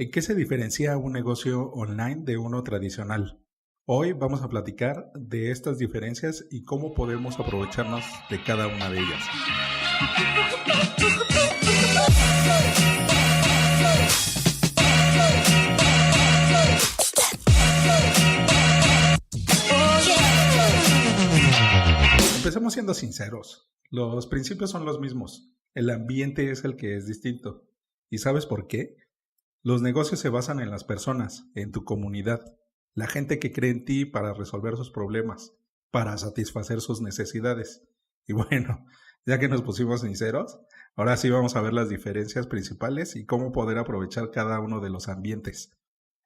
¿En qué se diferencia un negocio online de uno tradicional? Hoy vamos a platicar de estas diferencias y cómo podemos aprovecharnos de cada una de ellas. Empecemos siendo sinceros. Los principios son los mismos. El ambiente es el que es distinto. ¿Y sabes por qué? Los negocios se basan en las personas, en tu comunidad, la gente que cree en ti para resolver sus problemas, para satisfacer sus necesidades. Y bueno, ya que nos pusimos sinceros, ahora sí vamos a ver las diferencias principales y cómo poder aprovechar cada uno de los ambientes.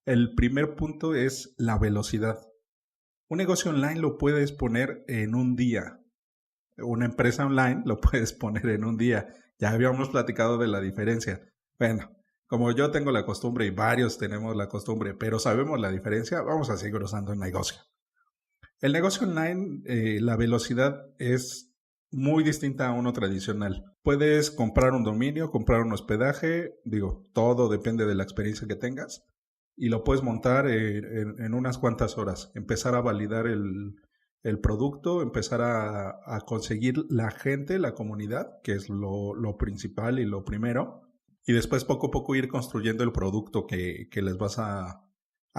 El primer punto es la velocidad. Un negocio online lo puedes poner en un día. Una empresa online lo puedes poner en un día. Ya habíamos platicado de la diferencia. Bueno, como yo tengo la costumbre y varios tenemos la costumbre, pero sabemos la diferencia, vamos a seguir usando el negocio. El negocio online, la velocidad es muy distinta a uno tradicional. Puedes comprar un dominio, comprar un hospedaje, todo depende de la experiencia que tengas, y lo puedes montar en unas cuantas horas. Empezar a validar el producto, empezar a conseguir la gente, la comunidad, que es lo principal y lo primero. Y después poco a poco ir construyendo el producto que les vas a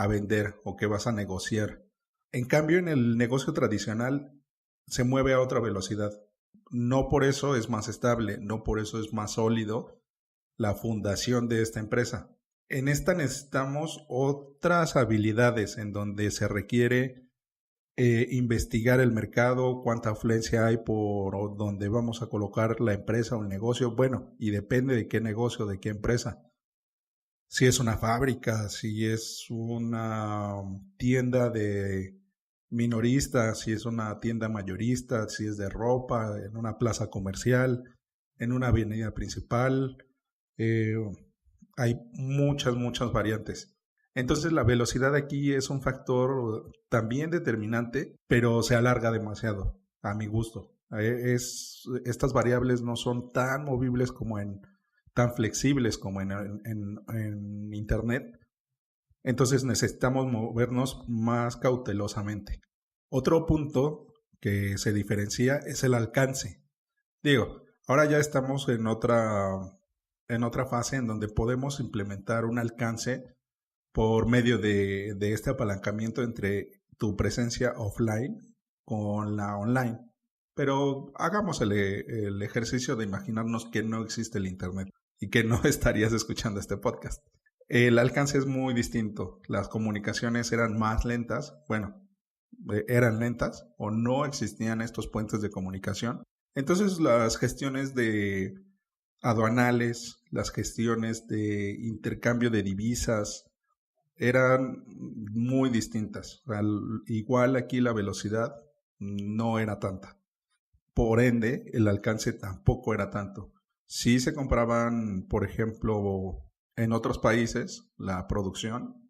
vender o que vas a negociar. En cambio, en el negocio tradicional se mueve a otra velocidad. No por eso es más estable, no por eso es más sólido la fundación de esta empresa. En esta necesitamos otras habilidades en donde se requiere investigar el mercado, cuánta afluencia hay por donde vamos a colocar la empresa o el negocio. Bueno, y depende de qué negocio, de qué empresa. Si es una fábrica, si es una tienda de minorista, si es una tienda mayorista, si es de ropa, en una plaza comercial, en una avenida principal. Hay muchas variantes. Entonces la velocidad aquí es un factor también determinante, pero se alarga demasiado, a mi gusto. Estas variables no son tan movibles tan flexibles como en Internet. Entonces necesitamos movernos más cautelosamente. Otro punto que se diferencia es el alcance. Ahora ya estamos en otra fase en donde podemos implementar un alcance por medio de este apalancamiento entre tu presencia offline con la online. Pero hagamos el ejercicio de imaginarnos que no existe el Internet y que no estarías escuchando este podcast. El alcance es muy distinto. Las comunicaciones eran más lentas. Eran lentas o no existían estos puentes de comunicación. Entonces las gestiones de aduanales, las gestiones de intercambio de divisas, eran muy distintas. Igual aquí la velocidad no era tanta. Por ende, el alcance tampoco era tanto. Sí se compraban, por ejemplo, en otros países la producción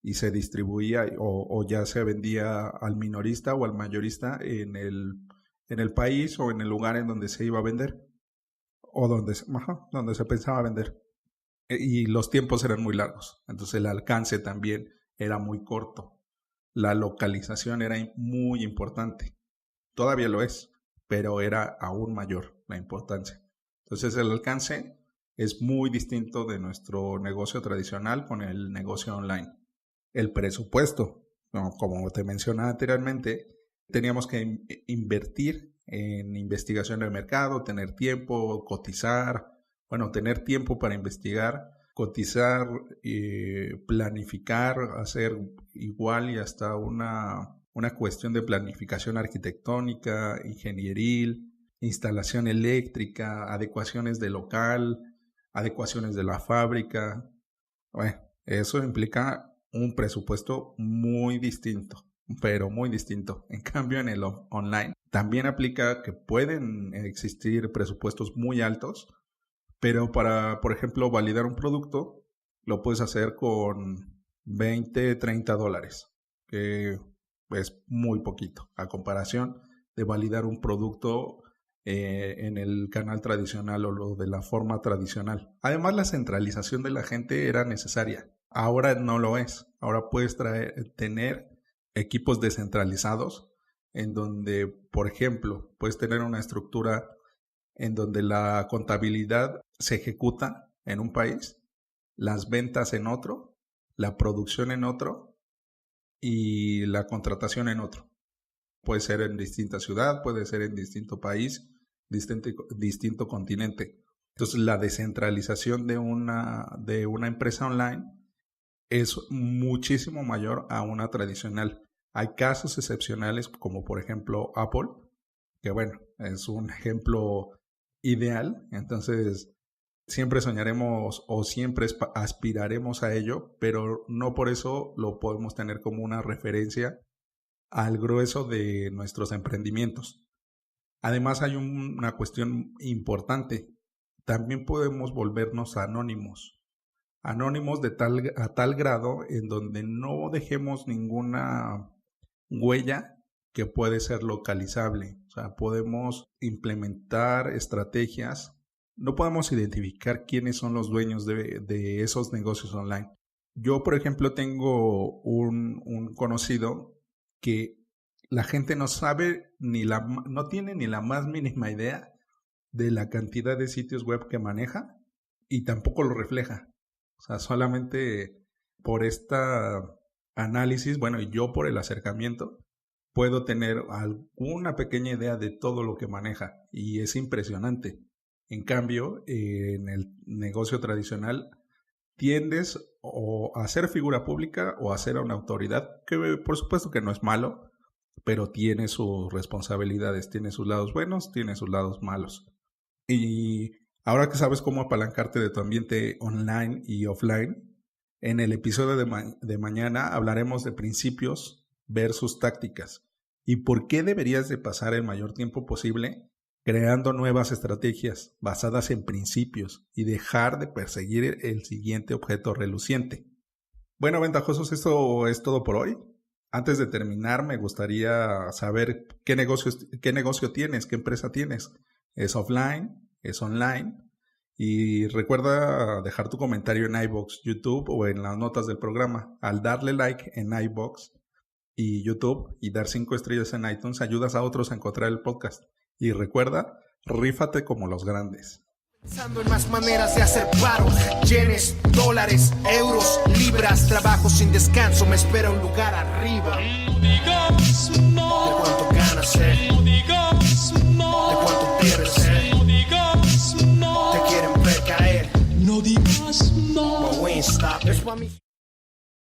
y se distribuía o ya se vendía al minorista o al mayorista en el país o en el lugar en donde se iba a vender o donde se pensaba vender. Y los tiempos eran muy largos, entonces el alcance también era muy corto. La localización era muy importante, todavía lo es, pero era aún mayor la importancia. Entonces el alcance es muy distinto de nuestro negocio tradicional con el negocio online. El presupuesto, como te mencionaba anteriormente, teníamos que invertir en investigación del mercado, tener tiempo, cotizar. Tener tiempo para investigar, cotizar, planificar, hacer igual y hasta una cuestión de planificación arquitectónica, ingenieril, instalación eléctrica, adecuaciones de local, adecuaciones de la fábrica. Eso implica un presupuesto muy distinto, pero muy distinto. En cambio, en el online también aplica que pueden existir presupuestos muy altos, pero para, por ejemplo, validar un producto, lo puedes hacer con $20, $30, que es muy poquito a comparación de validar un producto en el canal tradicional o lo de la forma tradicional. Además, la centralización de la gente era necesaria. Ahora no lo es. Ahora puedes tener equipos descentralizados en donde, por ejemplo, puedes tener una estructura en donde la contabilidad se ejecuta en un país, las ventas en otro, la producción en otro y la contratación en otro. Puede ser en distinta ciudad, puede ser en distinto país, distinto continente. Entonces, la descentralización de una empresa online es muchísimo mayor a una tradicional. Hay casos excepcionales como por ejemplo Apple, que bueno, es un ejemplo ideal. Entonces, siempre soñaremos o siempre aspiraremos a ello, pero no por eso lo podemos tener como una referencia al grueso de nuestros emprendimientos. Además, hay una cuestión importante. También podemos volvernos anónimos a tal grado en donde no dejemos ninguna huella que puede ser localizable. O sea, podemos implementar estrategias. No podemos identificar quiénes son los dueños de esos negocios online. Yo, por ejemplo, tengo un conocido que la gente no sabe no tiene ni la más mínima idea de la cantidad de sitios web que maneja y tampoco lo refleja. O sea, solamente por esta análisis, bueno, y yo por el acercamiento, puedo tener alguna pequeña idea de todo lo que maneja y es impresionante. En cambio, en el negocio tradicional tiendes o a ser figura pública o a ser una autoridad, que por supuesto que no es malo, pero tiene sus responsabilidades, tiene sus lados buenos, tiene sus lados malos. Y ahora que sabes cómo apalancarte de tu ambiente online y offline, en el episodio de mañana hablaremos de principios versus tácticas y por qué deberías de pasar el mayor tiempo posible creando nuevas estrategias basadas en principios y dejar de perseguir el siguiente objeto reluciente. Bueno, ventajosos, esto es todo por hoy. Antes de terminar, me gustaría saber qué negocio tienes, qué empresa tienes. ¿Es offline? ¿Es online? Y recuerda dejar tu comentario en iVoox, YouTube o en las notas del programa. Al darle like en iVoox y YouTube y dar 5 estrellas en iTunes, ayudas a otros a encontrar el podcast. Y recuerda, rífate como los grandes. Pensando en más maneras de hacer paro, yenes, dólares, euros, libras, trabajo sin descanso, me espera un lugar arriba. No digas no. ¿De cuánto ganas, No digas no. ¿De cuánto pierdes, No digas no. Te quieren ver caer. No digas no. But we ain't stop.